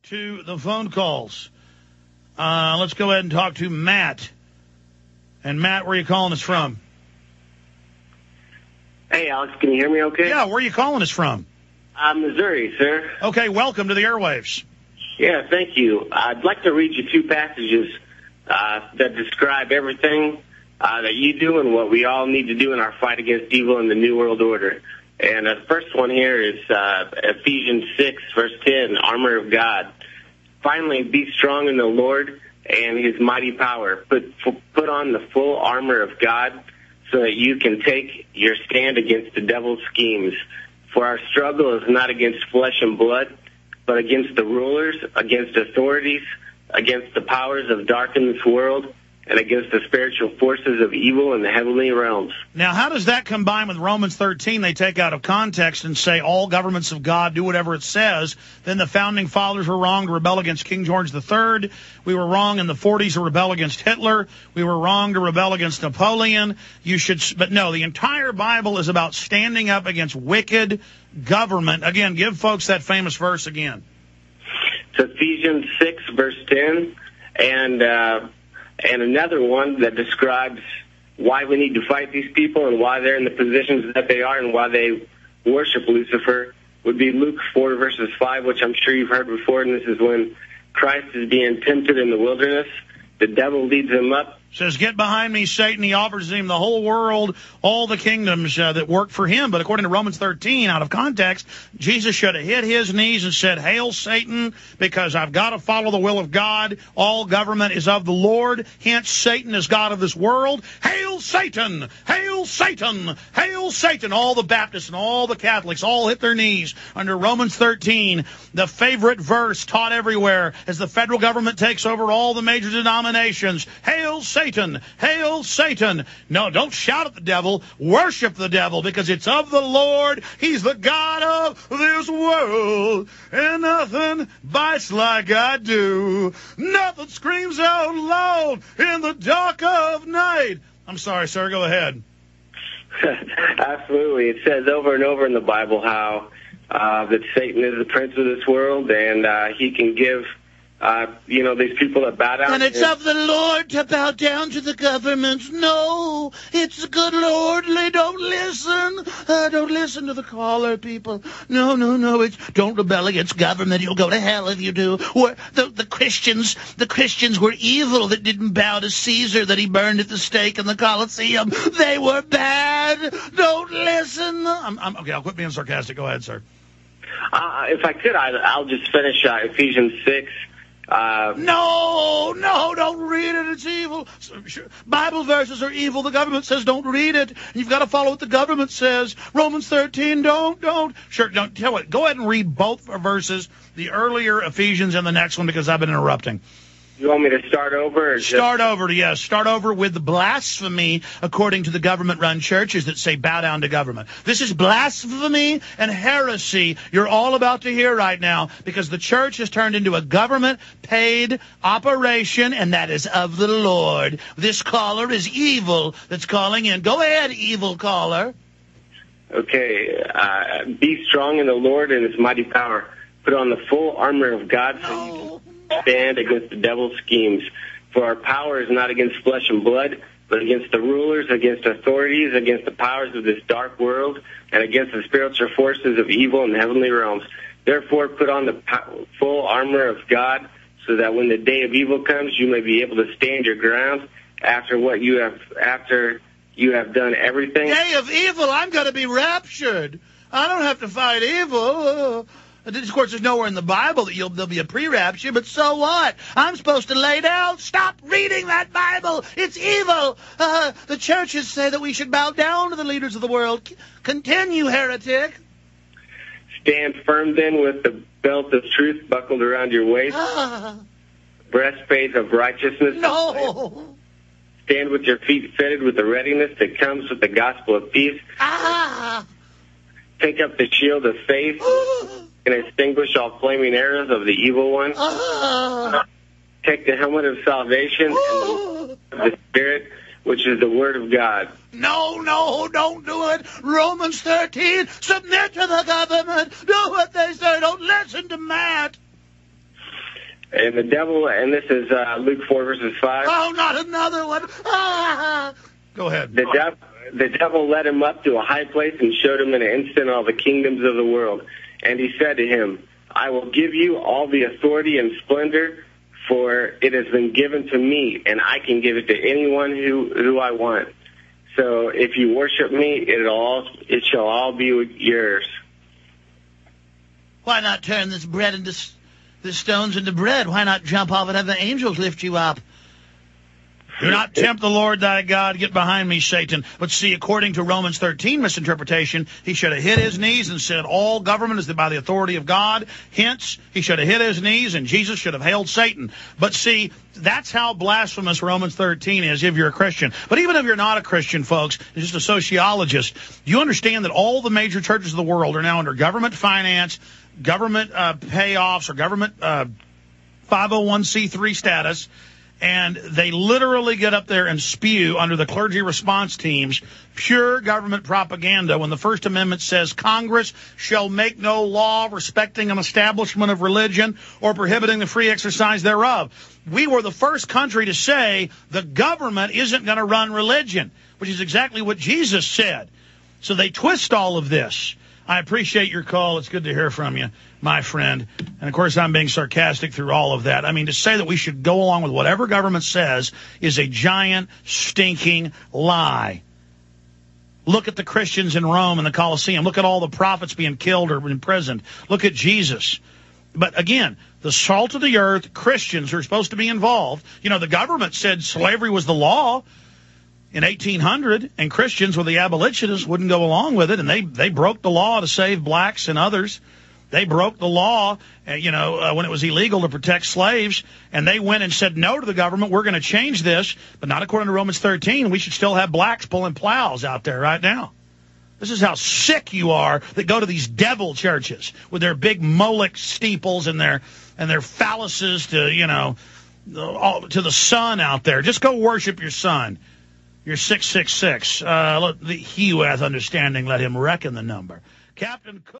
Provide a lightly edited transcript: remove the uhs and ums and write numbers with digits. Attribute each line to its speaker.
Speaker 1: to the phone calls. Let's go ahead and talk to Matt. And Matt, where are you calling us from?
Speaker 2: Hey, Alex, can you hear me okay?
Speaker 1: Yeah, where are you calling us from?
Speaker 2: Missouri, sir.
Speaker 1: Okay, welcome to the airwaves.
Speaker 2: Yeah, thank you. I'd like to read you two passages that describe everything that you do and what we all need to do in our fight against evil in the New World Order. And the first one here is Ephesians 6, verse 10, armor of God. Finally, be strong in the Lord and his mighty power. Put on the full armor of God so that you can take your stand against the devil's schemes. For our struggle is not against flesh and blood, but against the rulers, against authorities, against the powers of dark in this world, and against the spiritual forces of evil in the heavenly realms.
Speaker 1: Now, how does that combine with Romans 13? They take out of context and say all governments of God do whatever it says. Then the founding fathers were wrong to rebel against King George III. We were wrong in the 40s to rebel against Hitler. We were wrong to rebel against Napoleon. But no, the entire Bible is about standing up against wicked government. Again, give folks that famous verse again.
Speaker 2: It's Ephesians 6, verse 10, and another one that describes why we need to fight these people and why they're in the positions that they are and why they worship Lucifer would be Luke 4, verses 5, which I'm sure you've heard before, and this is when Christ is being tempted in the wilderness. The devil leads him up.
Speaker 1: Says, get behind me, Satan. He offers him the whole world, all the kingdoms that work for him. But according to Romans 13, out of context, Jesus should have hit his knees and said, hail, Satan, because I've got to follow the will of God. All government is of the Lord. Hence, Satan is God of this world. Hail, Satan! Hail, Satan! Hail, Satan! All the Baptists and all the Catholics all hit their knees under Romans 13, the favorite verse taught everywhere as the federal government takes over all the major denominations. Hail, Satan! Hail, Satan! No, don't shout at the devil. Worship the devil because it's of the Lord. He's the God of this world. And nothing bites like I do. Nothing screams out loud in the dark of night. I'm sorry, sir. Go ahead.
Speaker 2: Absolutely. It says over and over in the Bible how that Satan is the prince of this world and he can give these people that bow down.
Speaker 3: And it's of the Lord to bow down to the government. No, it's the good Lord. Don't listen. Don't listen to the caller, people. No. It's don't rebel against government. You'll go to hell if you do. The Christians were evil that didn't bow to Caesar, that he burned at the stake in the Colosseum. They were bad. Don't listen.
Speaker 1: Okay, I'll quit being sarcastic. Go ahead, sir.
Speaker 2: If I could, I'll just finish Ephesians 6.
Speaker 1: No, don't read it. It's evil. Bible verses are evil. The government says don't read it. You've got to follow what the government says. Romans 13, don't. Sure, don't. Tell what. Go ahead and read both verses, the earlier Ephesians and the next one, because I've been interrupting.
Speaker 2: You want me to start over?
Speaker 1: Start over with the blasphemy according to the government-run churches that say bow down to government. This is blasphemy and heresy you're all about to hear right now because the church has turned into a government-paid operation, and that is of the Lord. This caller is evil that's calling in. Go ahead, evil caller.
Speaker 2: Okay. Be strong in the Lord and his mighty power. Put on the full armor of God so you can stand against the devil's schemes. For our power is not against flesh and blood, but against the rulers, against authorities, against the powers of this dark world, and against the spiritual forces of evil in the heavenly realms. Therefore, put on the full armor of God, so that when the day of evil comes, you may be able to stand your ground after you have done everything.
Speaker 3: Day of evil, I'm going to be raptured. I don't have to fight evil. Of course, there's nowhere in the Bible that there'll be a pre-rapture, but so what? I'm supposed to lay down? Stop reading that Bible. It's evil. The churches say that we should bow down to the leaders of the world. Continue, heretic.
Speaker 2: Stand firm then with the belt of truth buckled around your waist. Breastplate of righteousness.
Speaker 3: No.
Speaker 2: Stand with your feet fitted with the readiness that comes with the gospel of peace. Take up the shield of faith and extinguish all flaming arrows of the evil one. Take the helmet of salvation and the Spirit, which is the Word of God.
Speaker 3: No, don't do it. Romans 13, submit to the government. Do what they say. Don't listen to Matt.
Speaker 2: And the devil, and this is Luke 4, verses 5.
Speaker 3: Oh, not another one. Ah!
Speaker 1: Go ahead.
Speaker 2: The devil led him up to a high place and showed him in an instant all the kingdoms of the world. And he said to him, I will give you all the authority and splendor, for it has been given to me, and I can give it to anyone who I want. So if you worship me, it shall all be yours.
Speaker 3: Why not turn this stones into bread? Why not jump off and have the angels lift you up?
Speaker 1: Do not tempt the Lord thy God. Get behind me, Satan. But see, according to Romans 13 misinterpretation, he should have hit his knees and said, all government is by the authority of God. Hence, he should have hit his knees and Jesus should have hailed Satan. But see, that's how blasphemous Romans 13 is if you're a Christian. But even if you're not a Christian, folks, just a sociologist, you understand that all the major churches of the world are now under government finance, government payoffs, or government 501c3 status. And they literally get up there and spew under the clergy response teams pure government propaganda when the First Amendment says Congress shall make no law respecting an establishment of religion or prohibiting the free exercise thereof. We were the first country to say the government isn't going to run religion, which is exactly what Jesus said. So they twist all of this. I appreciate your call. It's good to hear from you, my friend. And, of course, I'm being sarcastic through all of that. I mean, to say that we should go along with whatever government says is a giant, stinking lie. Look at the Christians in Rome and the Colosseum. Look at all the prophets being killed or imprisoned. Look at Jesus. But, again, the salt of the earth, Christians are supposed to be involved. You know, the government said slavery was the law in 1800, and Christians with the abolitionists wouldn't go along with it, and they broke the law to save blacks and others. They broke the law, when it was illegal to protect slaves, and they went and said no to the government. We're going to change this, but not according to Romans 13. We should still have blacks pulling plows out there right now. This is how sick you are that go to these devil churches with their big Moloch steeples and their phalluses to the sun out there. Just go worship your son. You're 666. He who hath understanding, let him reckon the number. Captain Cook.